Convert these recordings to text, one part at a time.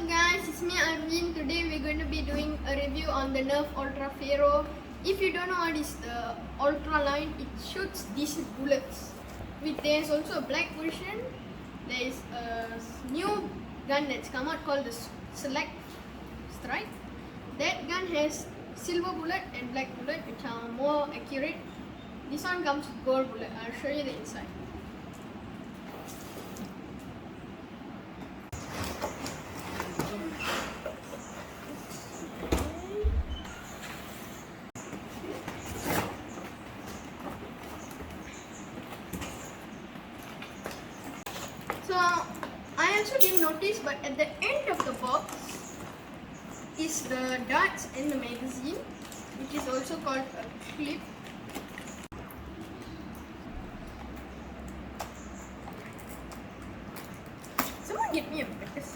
guys, it's me Arvin. Today we're going to be doing a review on the Nerf Ultra Ferro. If you don't know what is the Ultra line, it shoots these bullets. There's also a black version. There's a new gun that's come out called the Select Strike. That gun has silver bullet and black bullet, which are more accurate. This one comes with gold bullet. I'll show you the inside. So I also didn't notice, but at the end of the box is the darts and the magazine, which is also called a clip. Someone get me a practice.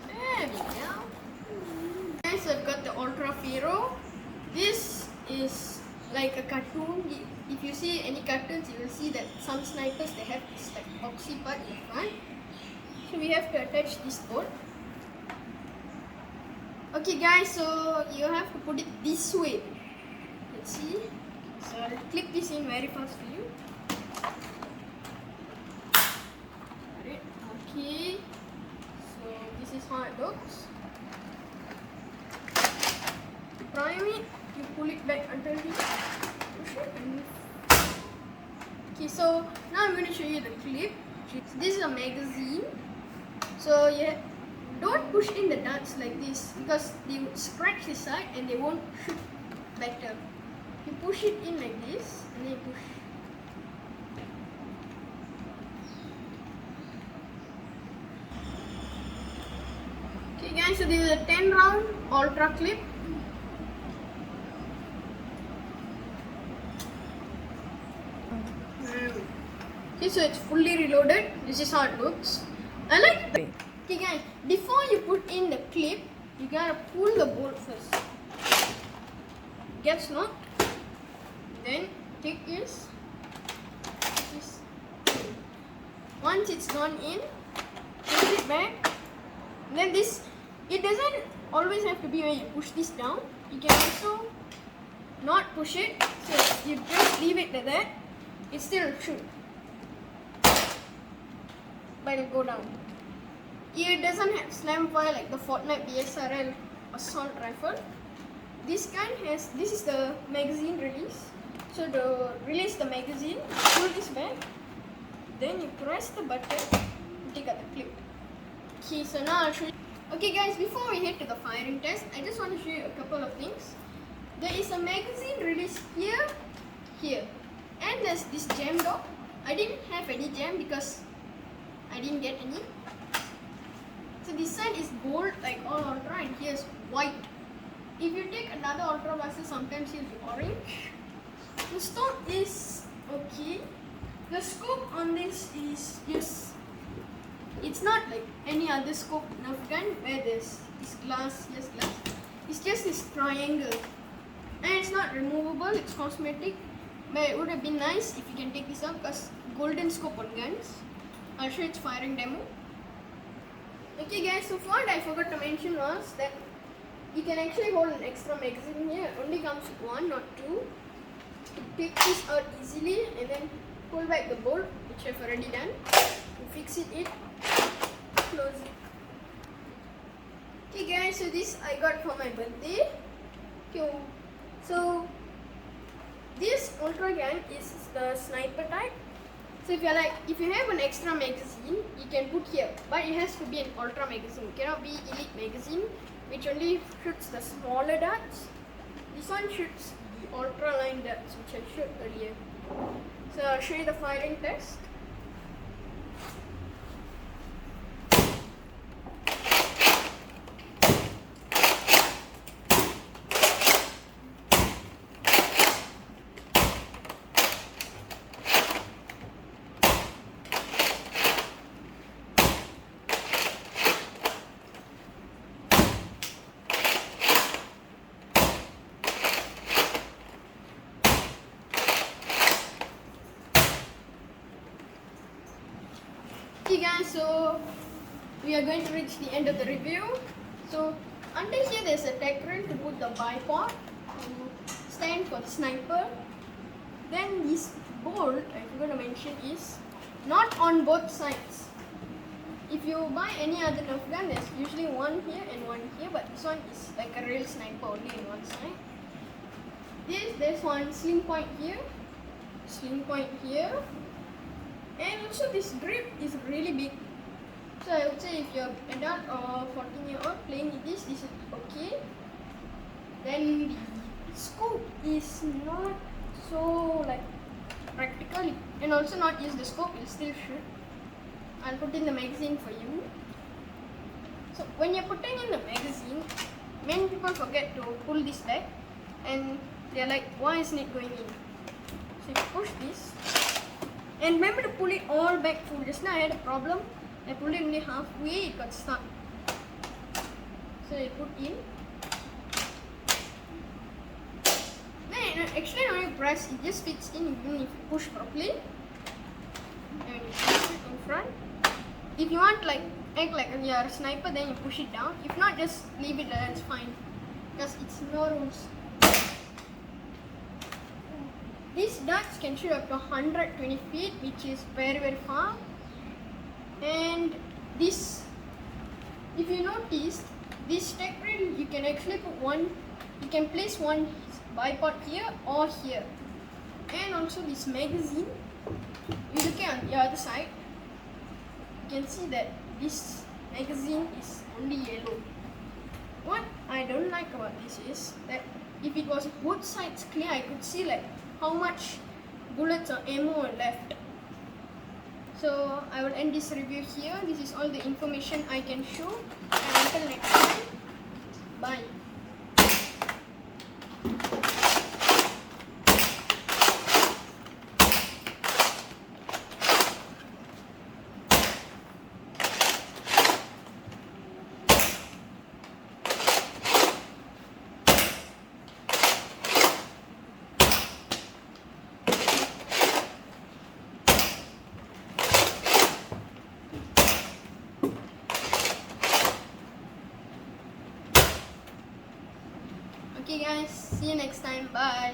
There we go. Guys, I've got the Ultra Ferro. This is like a cartoon. If you see any cartoons, you will see that some snipers, they have this like boxy part in the front. So we have to attach this bolt. Okay guys, so you have to put it this way. Let's see. So I'll clip this in very fast for you. Alright, okay. So this is how it looks. Prime it, you pull it back until here. Push it and okay, so now I'm going to show you the clip. So this is a magazine. So yeah, don't push in the darts like this because they would scratch the side and they won't shoot better. You push it in like this and then you push. Okay guys, so this is a 10 round Ultra clip. Okay, so it's fully reloaded. This is how it looks. I like it. Okay guys, before you put in the clip, you gotta pull the bolt first. Gets locked. Then take this. Once it's gone in, push it back. And then this, it doesn't always have to be when you push this down. You can also not push it. So you just leave it like that. It still shoot. But it'll go down. It doesn't have slam fire like the Fortnite BSRL assault rifle. This gun has, this is the magazine release. So to release the magazine, pull this back, then you press the button and take out the clip. Okay, so now I'll show you. Okay guys, before we head to the firing test, I just want to show you a couple of things. There is a magazine release here, and there's this jam door. I didn't have any jam because I didn't get any. So this side is gold like all Ultra and here's white. If you take another Ultra blaster, sometimes it'll be orange. The stock is okay. The scope on this is just, it's not like any other scope Nerf gun where there's this glass, yes glass. It's just this triangle. And it's not removable, it's cosmetic. But it would have been nice if you can take this out because golden scope on guns. I'll show its firing demo. Okay guys, so what I forgot to mention was that you can actually hold an extra magazine here. It only comes with one, not two. You take this out easily and then pull back the bolt, which I've already done. You fix it, close it. Okay guys, so this I got for my birthday. Okay, so this Ultra gun is the sniper type. So if you have an extra magazine, you can put here, but it has to be an Ultra magazine. It cannot be Elite magazine, which only shoots the smaller darts. This one shoots the Ultra line darts, which I showed earlier. So I'll show you the firing test. we are going to reach the end of the review. So under here there's a tech rail to put the bipod, stand for the sniper. Then this bolt, I forgot to mention, is not on both sides. If you buy any other Nerf gun, there's usually one here and one here, but this one is like a real sniper only in one side. There's one sling point here, and also this grip is really big. So I would say if you're adult or 14-year-old playing with this is okay. Then the scope is not so like practical, and also not use the scope, you'll still shoot. I'll put in the magazine for you. So when you're putting in the magazine, many people forget to pull this back and they're like, why isn't it going in? So you push this and remember to pull it all back full. Just now I had a problem. I pulled it only halfway, it got stuck. So you put in. Then actually when you press, it just fits in even if you push properly. And you push it in front. If you want like act like you're a sniper, then you push it down. If not, just leave it there, it's fine. Because it's no rules. These darts can shoot up to 120 feet, which is very very far. And this, if you noticed, this tech rail, you can actually put one, you can place one bipod here or here. And also this magazine, you look at the other side, you can see that this magazine is only yellow. What I don't like about this is that if it was both sides clear, I could see like how much bullets or ammo are left. So I will end this review here. This is all the information I can show. And until next time, bye. Okay guys, see you next time, bye.